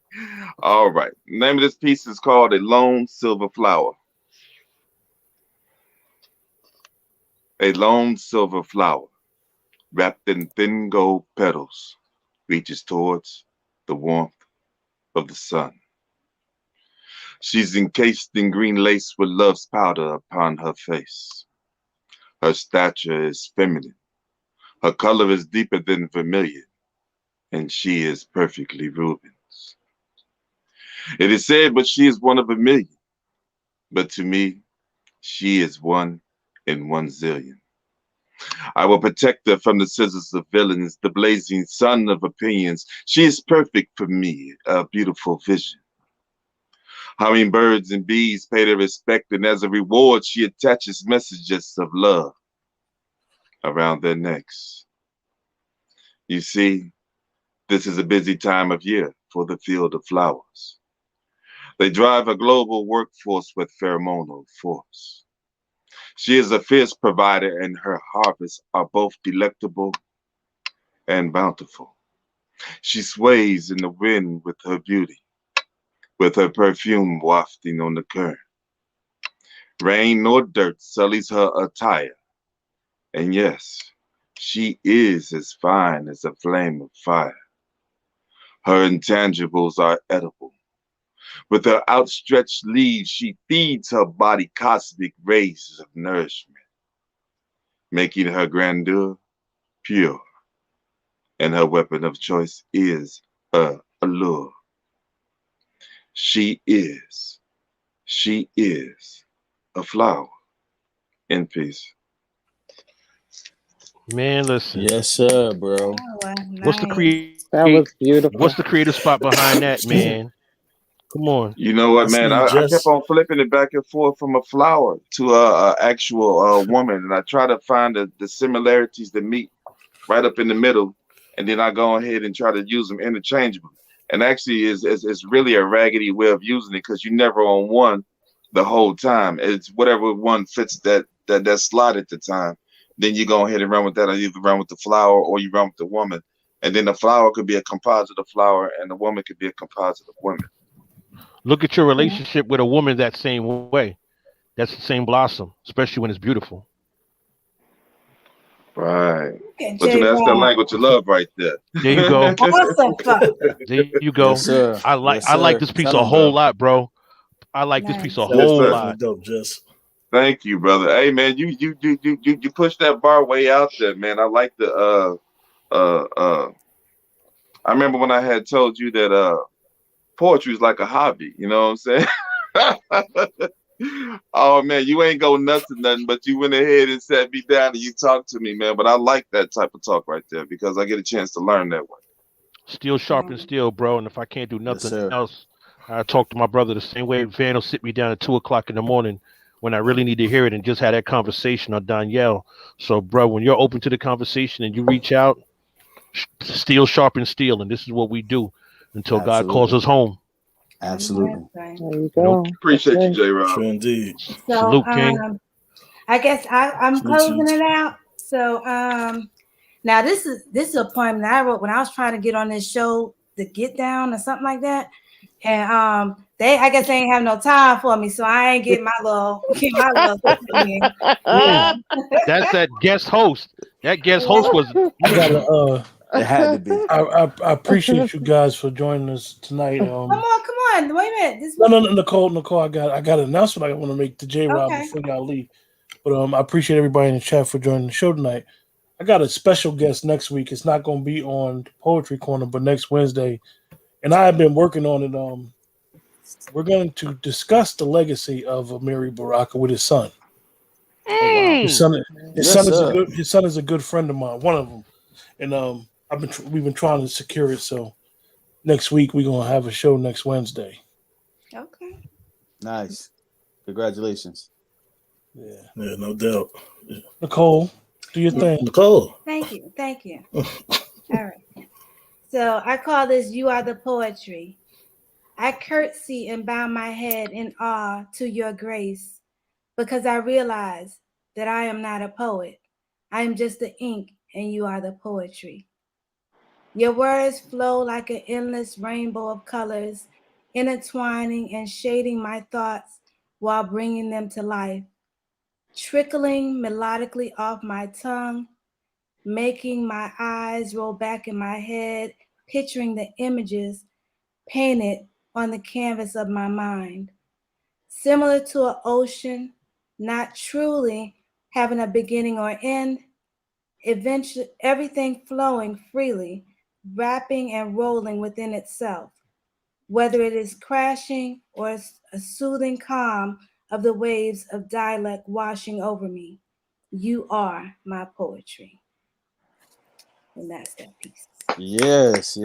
All right. The name of this piece is called A Lone Silver Flower. A lone silver flower, wrapped in thin gold petals, reaches towards the warmth of the sun. She's encased in green lace with love's powder upon her face. Her stature is feminine. Her color is deeper than vermilion, and she is perfectly Rubens. It is said, but she is one of a million. But to me, she is one in 1 zillion. I will protect her from the scissors of villains, the blazing sun of opinions. She is perfect for me, a beautiful vision. Hummingbirds and bees pay their respect, and as a reward, she attaches messages of love around their necks. You see, this is a busy time of year for the field of flowers. They drive a global workforce with pheromonal force. She is a fierce provider, and her harvests are both delectable and bountiful. She sways in the wind with her beauty, with her perfume wafting on the current. Rain nor dirt sullies her attire, and yes, she is as fine as a flame of fire. Her intangibles are edible. With her outstretched leaves, she feeds her body cosmic rays of nourishment, making her grandeur pure, and her weapon of choice is her allure. She is a flower. In peace. Man, listen. Yes, sir, bro. Oh, What's the nice. That was beautiful. What's the creative spot behind that, man? Come on. You know what, I man? see I Jess. kept on flipping it back and forth from a flower to a actual woman, and I try to find the similarities that meet right up in the middle, and then I go ahead and try to use them interchangeably. And actually, is really a raggedy way of using it because you never on one the whole time. It's whatever one fits that slot at the time. Then you go ahead and run with that, or you can run with the flower, or you run with the woman. And then the flower could be a composite of flower, and the woman could be a composite of women. Look at your relationship with a woman that same way. That's the same blossom, especially when it's beautiful. Right. Okay, But you know, that's the J-Rob. language of love right there. There you go. Awesome. There you go. Yes, sir. I like Yes, I like sir. this piece Tell a 'em, whole bro. lot, bro. I like this piece a That Yes, was whole sir. lot. definitely dope, Jess. Thank you, brother. Hey, man, you push that bar way out there, man. I like the I remember when I had told you that poetry is like a hobby. You know what I'm saying? Oh man, you ain't go nuts or nothing, but you went ahead and sat me down and you talked to me, man. But I like that type of talk right there because I get a chance to learn that way. Steel sharpens steel, bro. And if I can't do Yes, nothing sir. else, I talk to my brother the same way Van will sit me down at 2:00 in the morning when I really need to hear it and just had that conversation on Danielle. So, bro, when you're open to the conversation and you reach out, steel sharpens steel, and this is what we do until God calls Absolutely. us home. Absolutely. There you You know, go. Appreciate you, Okay. J. Rob. True indeed. So salute, King. I guess I'm Salute to you. closing it out. So now this is a poem that I wrote when I was trying to get on this show, The Get Down or something like that. And I guess they ain't have no time for me, so I ain't get my little thing in. That's that guest host. That guest host was I gotta It had to be. I appreciate you guys for joining us tonight. Come on. Wait a minute. No, Nicole, I got an announcement I want to make to J Rob Okay. before y'all leave. But I appreciate everybody in the chat for joining the show tonight. I got a special guest next week. It's not going to be on Poetry Corner, but next Wednesday. And I have been working on it. We're going to discuss the legacy of Amiri Baraka with his son. His son is a good friend of mine, one of them. And we've been trying to secure it. So next week we're gonna have a show next Wednesday. Okay. Nice. Congratulations. Yeah, no doubt. Nicole, do your thing. Nicole. Thank you. All right. So I call this You Are the Poetry. I curtsy and bow my head in awe to your grace because I realize that I am not a poet. I am just the ink and you are the poetry. Your words flow like an endless rainbow of colors, intertwining and shading my thoughts while bringing them to life, trickling melodically off my tongue, making my eyes roll back in my head, picturing the images painted on the canvas of my mind. Similar to an ocean, not truly having a beginning or end, eventually everything flowing freely, wrapping and rolling within itself, whether it is crashing or a soothing calm of the waves of dialect washing over me. You are my poetry. And that's that piece. Yes.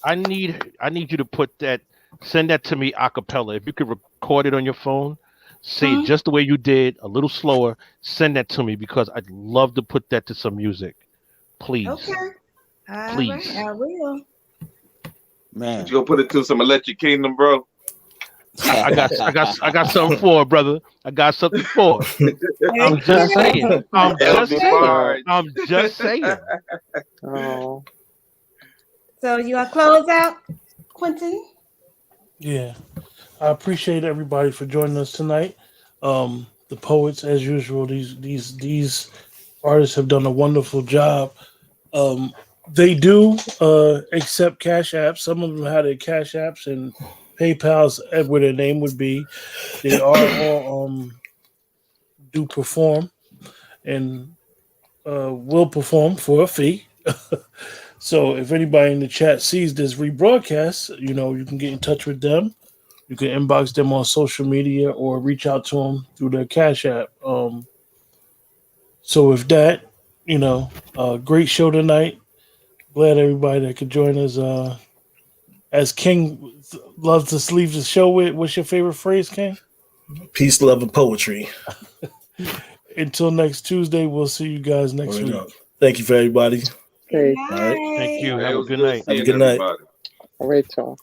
I need you to put that, send that to me a cappella. If you could record it on your phone, say it just the way you did, a little slower, send that to me because I'd love to put that to some music. Please. Okay. Please. Right, I will. Man. You gonna put it to some Electric Kingdom, bro? I got something for it, brother. I got something for it. I'm just saying. I'm just saying. Oh. So you want to close out, Quentin? Yeah, I appreciate everybody for joining us tonight. The poets, as usual, these artists have done a wonderful job. They do accept Cash Apps. Some of them have their Cash Apps and PayPal's where their name would be. They are all do perform and will perform for a fee. So if anybody in the chat sees this rebroadcast, you can get in touch with them. You can inbox them on social media or reach out to them through their Cash App. So with that, great show tonight. Glad everybody that could join us. As King loves to leave the show with, what's your favorite phrase, King? Peace, love, and poetry. Until next Tuesday, we'll see you guys next week. Thank you for everybody. Okay. All right. Thank you. Hey, Have it a was good night. Have a good night. everybody. All right, y'all.